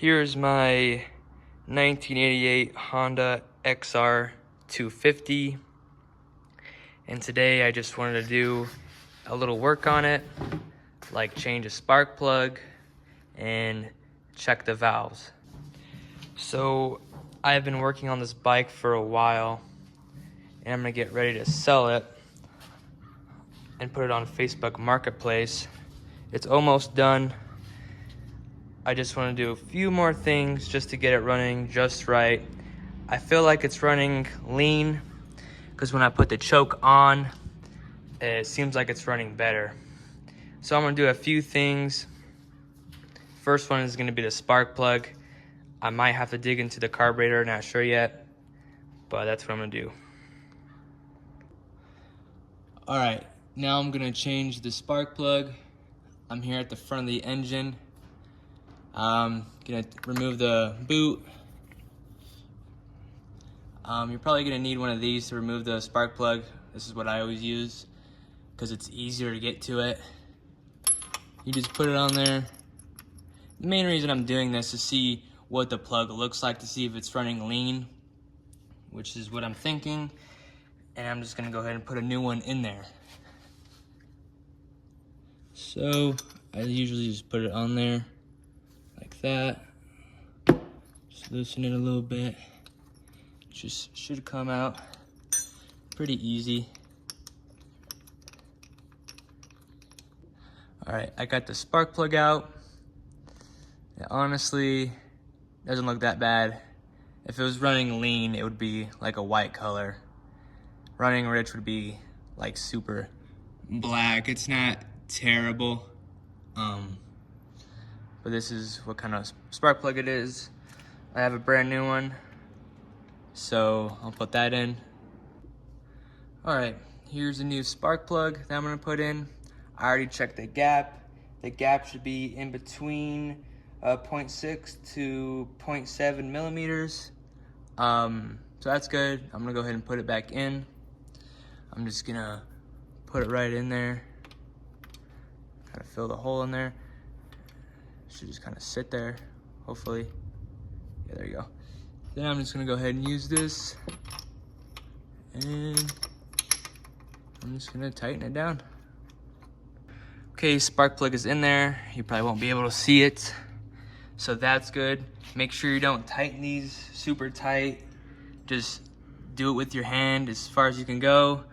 Here's my 1988 Honda XR250, and today I just wanted to do a little work on it, like change a spark plug and check the valves. So I've been working on this bike for a while, and I'm gonna get ready to sell it and put it on Facebook Marketplace. It's almost done. I just want to do a few more things just to get it running just right. I feel like it's running lean because when I put the choke on, it seems like it's running better. So I'm going to do a few things. First one is going to be the spark plug. I might have to dig into the carburetor, not sure yet, but that's what I'm going to do. All right, now I'm going to change the spark plug. I'm here at the front of the engine. I'm gonna remove the boot. You're probably gonna need one of these to remove the spark plug. This is what I always use because it's easier to get to it. You just put it on there. The main reason I'm doing this is to see what the plug looks like, to see if it's running lean, which is what I'm thinking. And I'm just gonna go ahead and put a new one in there. So I usually just put it on there like that. Just loosen it a little bit. Just should come out pretty easy. All right, I got the spark plug out. It honestly doesn't look that bad. If it was running lean, it would be like a white color. Running rich would be like super black. It's not terrible. But this is what kind of spark plug it is. I have a brand new one, so I'll put that in. All right, here's a new spark plug that I'm gonna put in. I already checked the gap. The gap should be in between 0.6 to 0.7 millimeters. So that's good. I'm gonna go ahead and put it back in. I'm just gonna put it right in there. Kind of fill the hole in there. Should just kind of sit there, hopefully. Yeah, there you go. Then I'm just gonna go ahead and use this, and I'm just gonna tighten it down. Okay, spark plug is in there. You probably won't be able to see it, so that's good. Make sure you don't tighten these super tight. Just do it with your hand as far as you can go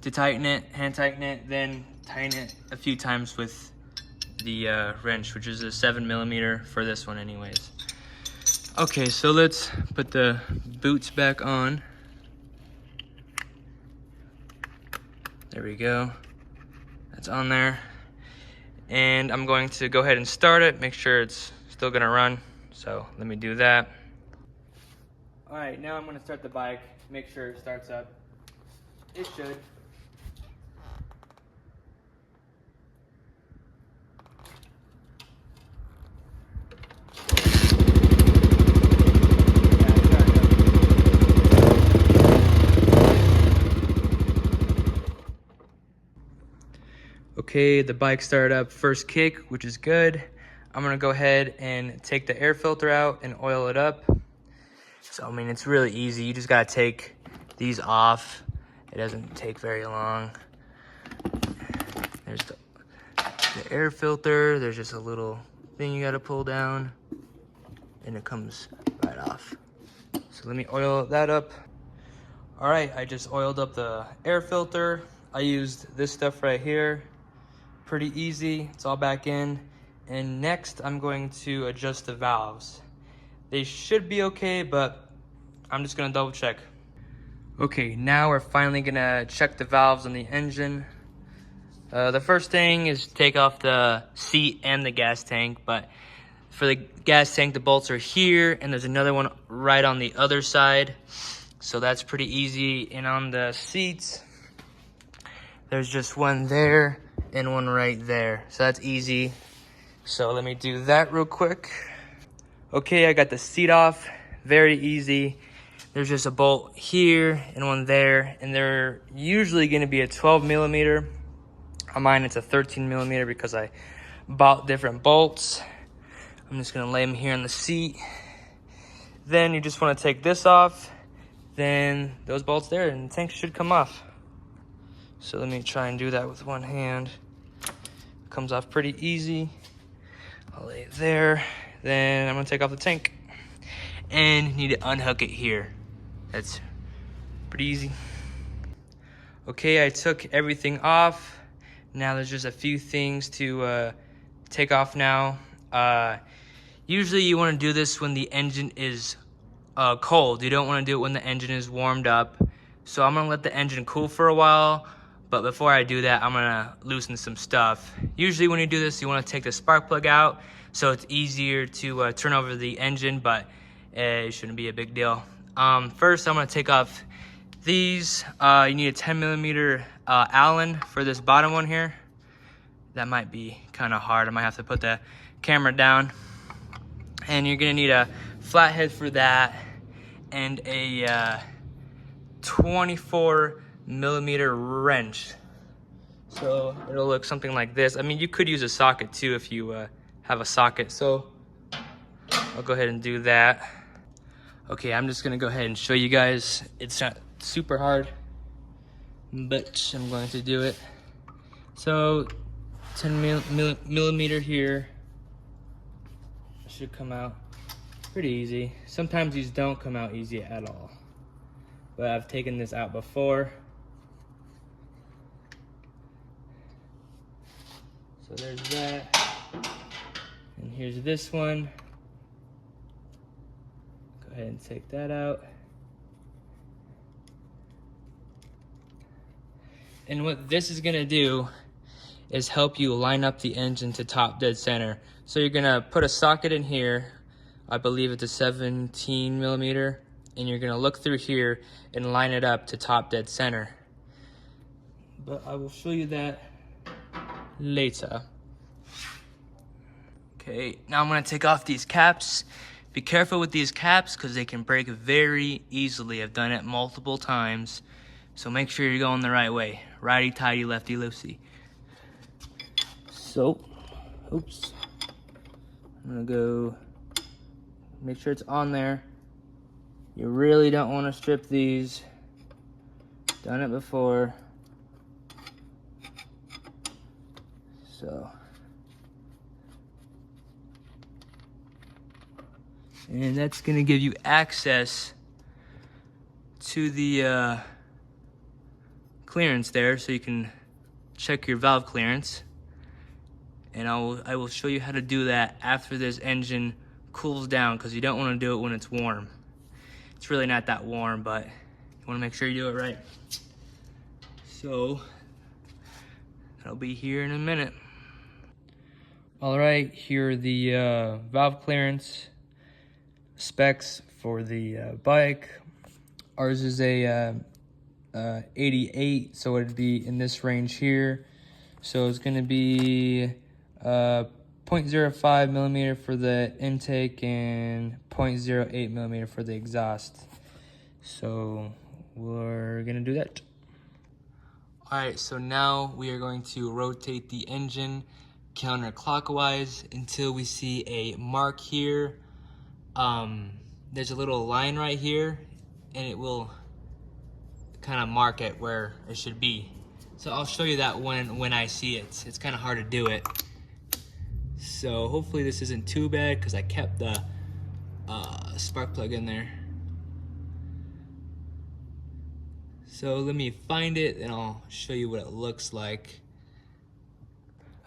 to tighten it, hand tighten it, then tighten it a few times with the wrench, which is a 7 millimeter for this one anyways. Okay, so let's put the boots back on. There we go. That's on there. And I'm going to go ahead and start it, make sure it's still gonna run. So let me do that. All right, now I'm gonna start the bike, make sure it starts up. It should. Okay, the bike started up first kick, which is good. I'm gonna go ahead and take the air filter out and oil it up. So, I mean, it's really easy. You just gotta take these off. It doesn't take very long. There's the air filter. There's just a little thing you gotta pull down, and it comes right off. So let me oil that up. All right, I just oiled up the air filter. I used this stuff right here. Pretty easy, it's all back in. And next, I'm going to adjust the valves. They should be okay, but I'm just gonna double check. Okay, now we're finally gonna check the valves on the engine. The first thing is take off the seat and the gas tank, but for the gas tank, the bolts are here, and there's another one right on the other side. So that's pretty easy. And on the seats, there's just one there and one right there. So that's easy. So let me do that real quick. Okay, I got the seat off. Very easy. There's just a bolt here and one there, and they're usually gonna be a 12 millimeter. On mine, it's a 13 millimeter because I bought different bolts. I'm just gonna lay them here in the seat. Then you just wanna take this off. Then those bolts there and the tank should come off. So let me try and do that with one hand. Comes off pretty easy. I'll lay it there. Then I'm gonna take off the tank. And you need to unhook it here. That's pretty easy. Okay, I took everything off. Now there's just a few things to take off now. Usually you wanna do this when the engine is cold. You don't wanna do it when the engine is warmed up. So I'm gonna let the engine cool for a while, but before I do that, I'm gonna loosen some stuff. Usually when you do this, you wanna take the spark plug out so it's easier to turn over the engine, but it shouldn't be a big deal. First, I'm gonna take off these. You need a 10mm Allen for this bottom one here. That might be kind of hard. I might have to put the camera down. And you're gonna need a flathead for that and a 24mm wrench. So it'll look something like this. I mean, you could use a socket too if you have a socket. So I'll go ahead and do that. Okay, I'm just gonna go ahead and show you guys. It's not super hard, but I'm going to do it. So 10mm here. Should come out pretty easy. Sometimes these don't come out easy at all, but I've taken this out before. So there's that. And here's this one. Go ahead and take that out. And what this is gonna do is help you line up the engine to top dead center. So you're gonna put a socket in here. I believe it's a 17mm, and you're gonna look through here and line it up to top dead center. But I will show you that later. Okay, now I'm gonna take off these caps. Be careful with these caps because they can break very easily. I've done it multiple times. So make sure you're going the right way. Righty-tighty, lefty-loosey. So, oops. I'm gonna go make sure it's on there. You really don't want to strip these. Done it before. So. And that's gonna give you access to the clearance there, so you can check your valve clearance. And I will show you how to do that after this engine cools down, because you don't want to do it when it's warm. It's really not that warm, but you want to make sure you do it right. So that'll be here in a minute. All right, here are the valve clearance specs for the bike. Ours is a 88, so it'd be in this range here. So it's going to be 0.05mm for the intake and 0.08mm for the exhaust. So we're going to do that. All right, so now we are going to rotate the engine counterclockwise until we see a mark here. There's a little line right here, and it will kind of mark it where it should be. So I'll show you that when I see it. It's kind of hard to do it. So hopefully this isn't too bad because I kept the spark plug in there. So let me find it and I'll show you what it looks like.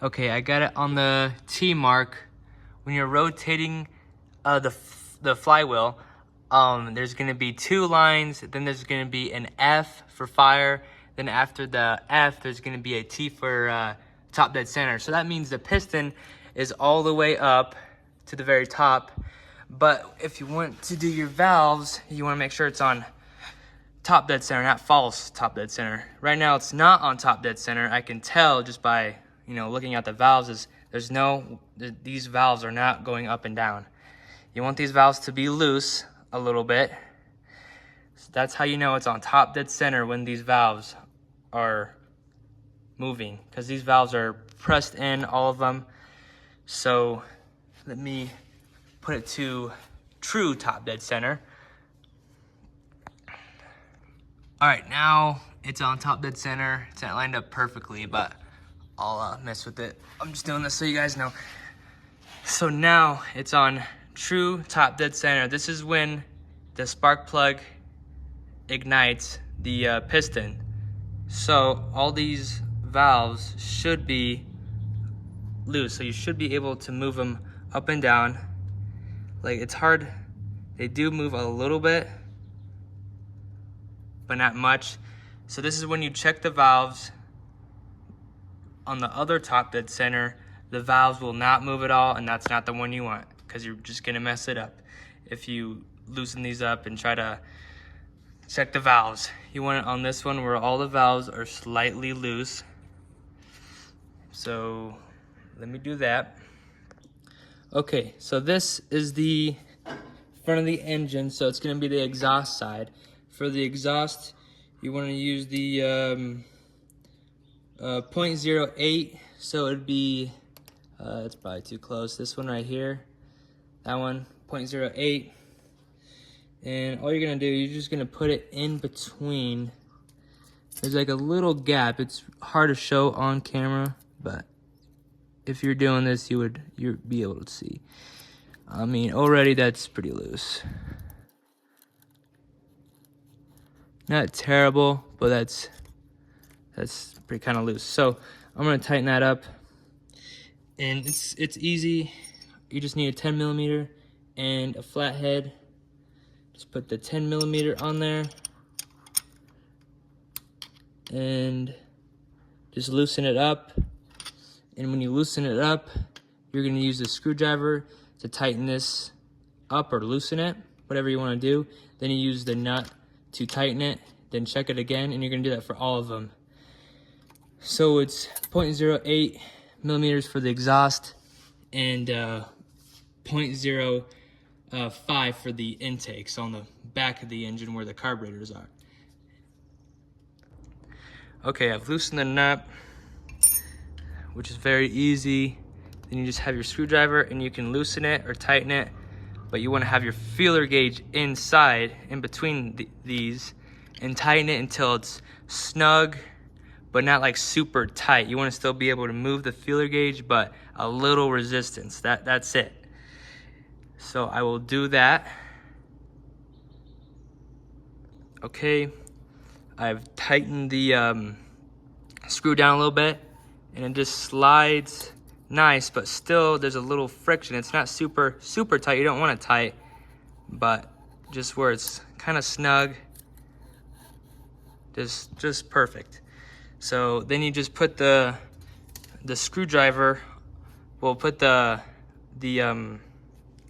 Okay, I got it on the T mark. When you're rotating the flywheel, there's gonna be two lines, then there's gonna be an F for fire, then after the F, there's gonna be a T for top dead center. So that means the piston is all the way up to the very top. But if you want to do your valves, you wanna make sure it's on top dead center, not false top dead center. Right now it's not on top dead center. I can tell just by, looking at the valves, these valves are not going up and down. You want these valves to be loose a little bit. So that's how you know it's on top dead center, when these valves are moving, because these valves are pressed in, all of them. So let me put it to true top dead center. All right, now it's on top dead center. It's not lined up perfectly, but I'll mess with it. I'm just doing this so you guys know. So now it's on true top dead center. This is when the spark plug ignites the piston. So all these valves should be loose. So you should be able to move them up and down. Like, it's hard. They do move a little bit, but not much. So this is when you check the valves. On the other top dead center, the valves will not move at all, and that's not the one you want, because you're just gonna mess it up if you loosen these up and try to check the valves. You want it on this one where all the valves are slightly loose. So let me do that. Okay, so this is the front of the engine, so it's gonna be the exhaust side. For the exhaust, you wanna use the 0.08, so it'd be, it's probably too close. This one right here, that one, 0.08. And all you're gonna do, you're just gonna put it in between. There's like a little gap. It's hard to show on camera, but if you're doing this, you'd be able to see. I mean, already that's pretty loose. Not terrible, but that's pretty kind of loose. So I'm gonna tighten that up, and it's easy. You just need a 10mm and a flathead. Just put the 10mm on there and just loosen it up. And when you loosen it up, you're gonna use the screwdriver to tighten this up or loosen it, whatever you wanna do. Then you use the nut to tighten it, then check it again, and you're gonna do that for all of them. So it's 0.08mm for the exhaust and 0.05 for the intake, so on the back of the engine where the carburetors are. Okay, I've loosened the nut, which is very easy. Then you just have your screwdriver and you can loosen it or tighten it, but you wanna have your feeler gauge inside, in between these, and tighten it until it's snug, but not like super tight. You wanna still be able to move the feeler gauge, but a little resistance, that's it. So I will do that. Okay, I've tightened the screw down a little bit, and it just slides nice, but still there's a little friction. It's not super tight. You don't want it tight, but just where it's kind of snug, just perfect. So then you just put the screwdriver, we'll put the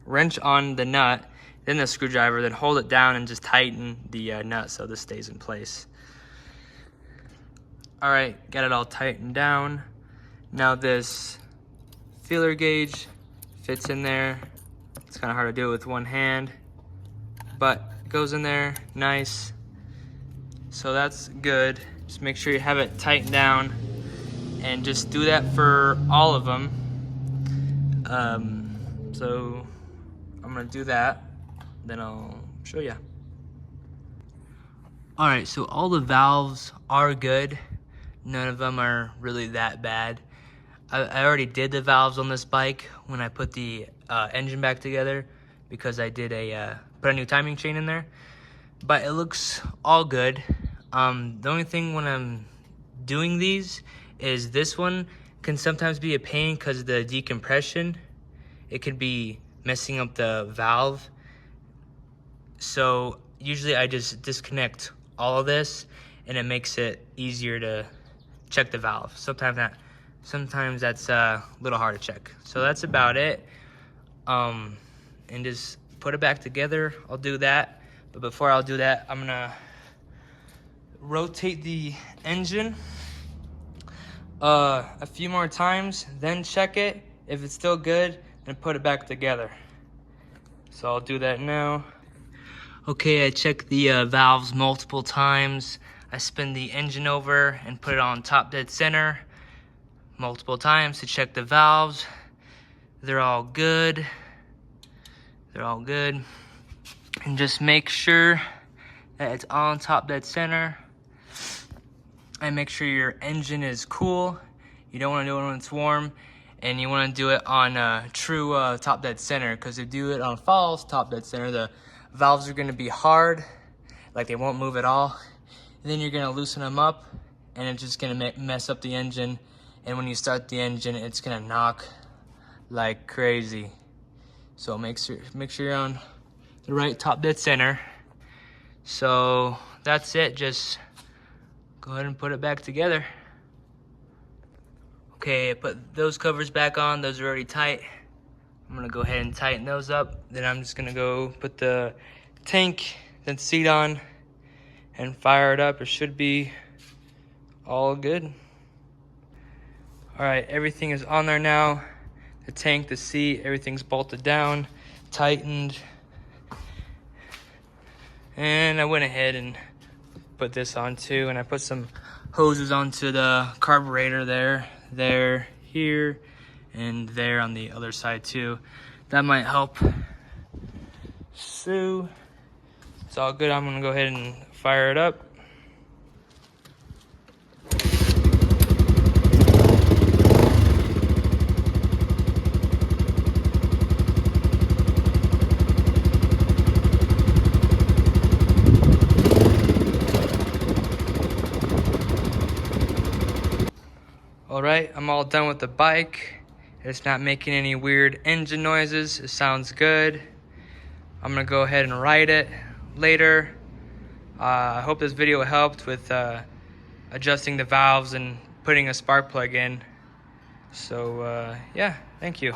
wrench on the nut, then the screwdriver, then hold it down and just tighten the nut so this stays in place. All right, got it all tightened down. Now this feeler gauge fits in there. It's kind of hard to do it with one hand, but it goes in there nice. So that's good. Just make sure you have it tightened down, and just do that for all of them. So I'm gonna do that, then I'll show you. All right, so all the valves are good. None of them are really that bad. I already did the valves on this bike when I put the engine back together, because I did put a new timing chain in there, but it looks all good. The only thing when I'm doing these is this one can sometimes be a pain because of the decompression. It could be messing up the valve. So usually I just disconnect all of this, and it makes it easier to check the valve. Sometimes that's a little hard to check. So that's about it. And just put it back together. I'll do that. But before I'll do that, I'm gonna rotate the engine a few more times, then check it. If it's still good, then put it back together. So I'll do that now. Okay, I checked the valves multiple times. I spin the engine over and put it on top dead center multiple times to check the valves. They're all good. they're all good. And just make sure that it's on top dead center. And make sure your engine is cool. You don't want to do it when it's warm. And you want to do it on true top dead center, because if you do it on false top dead center, the valves are going to be hard, like they won't move at all. And then you're going to loosen them up, and it's just going to mess up the engine. And when you start the engine, it's going to knock like crazy. So make sure you're on the right top dead center. So that's it. Just go ahead and put it back together. Okay, I put those covers back on. Those are already tight. I'm gonna go ahead and tighten those up. Then I'm just gonna go put the tank and seat on and fire it up. It should be all good. All right, everything is on there now. The tank, the seat, everything's bolted down, tightened. And I went ahead and put this on too, and I put some hoses onto the carburetor there, here, and there on the other side too. That might help. So it's all good. I'm gonna go ahead and fire it up. All right, I'm all done with the bike. It's not making any weird engine noises. It sounds good. I'm gonna go ahead and ride it later. I hope this video helped with adjusting the valves and putting a spark plug in. So yeah, thank you.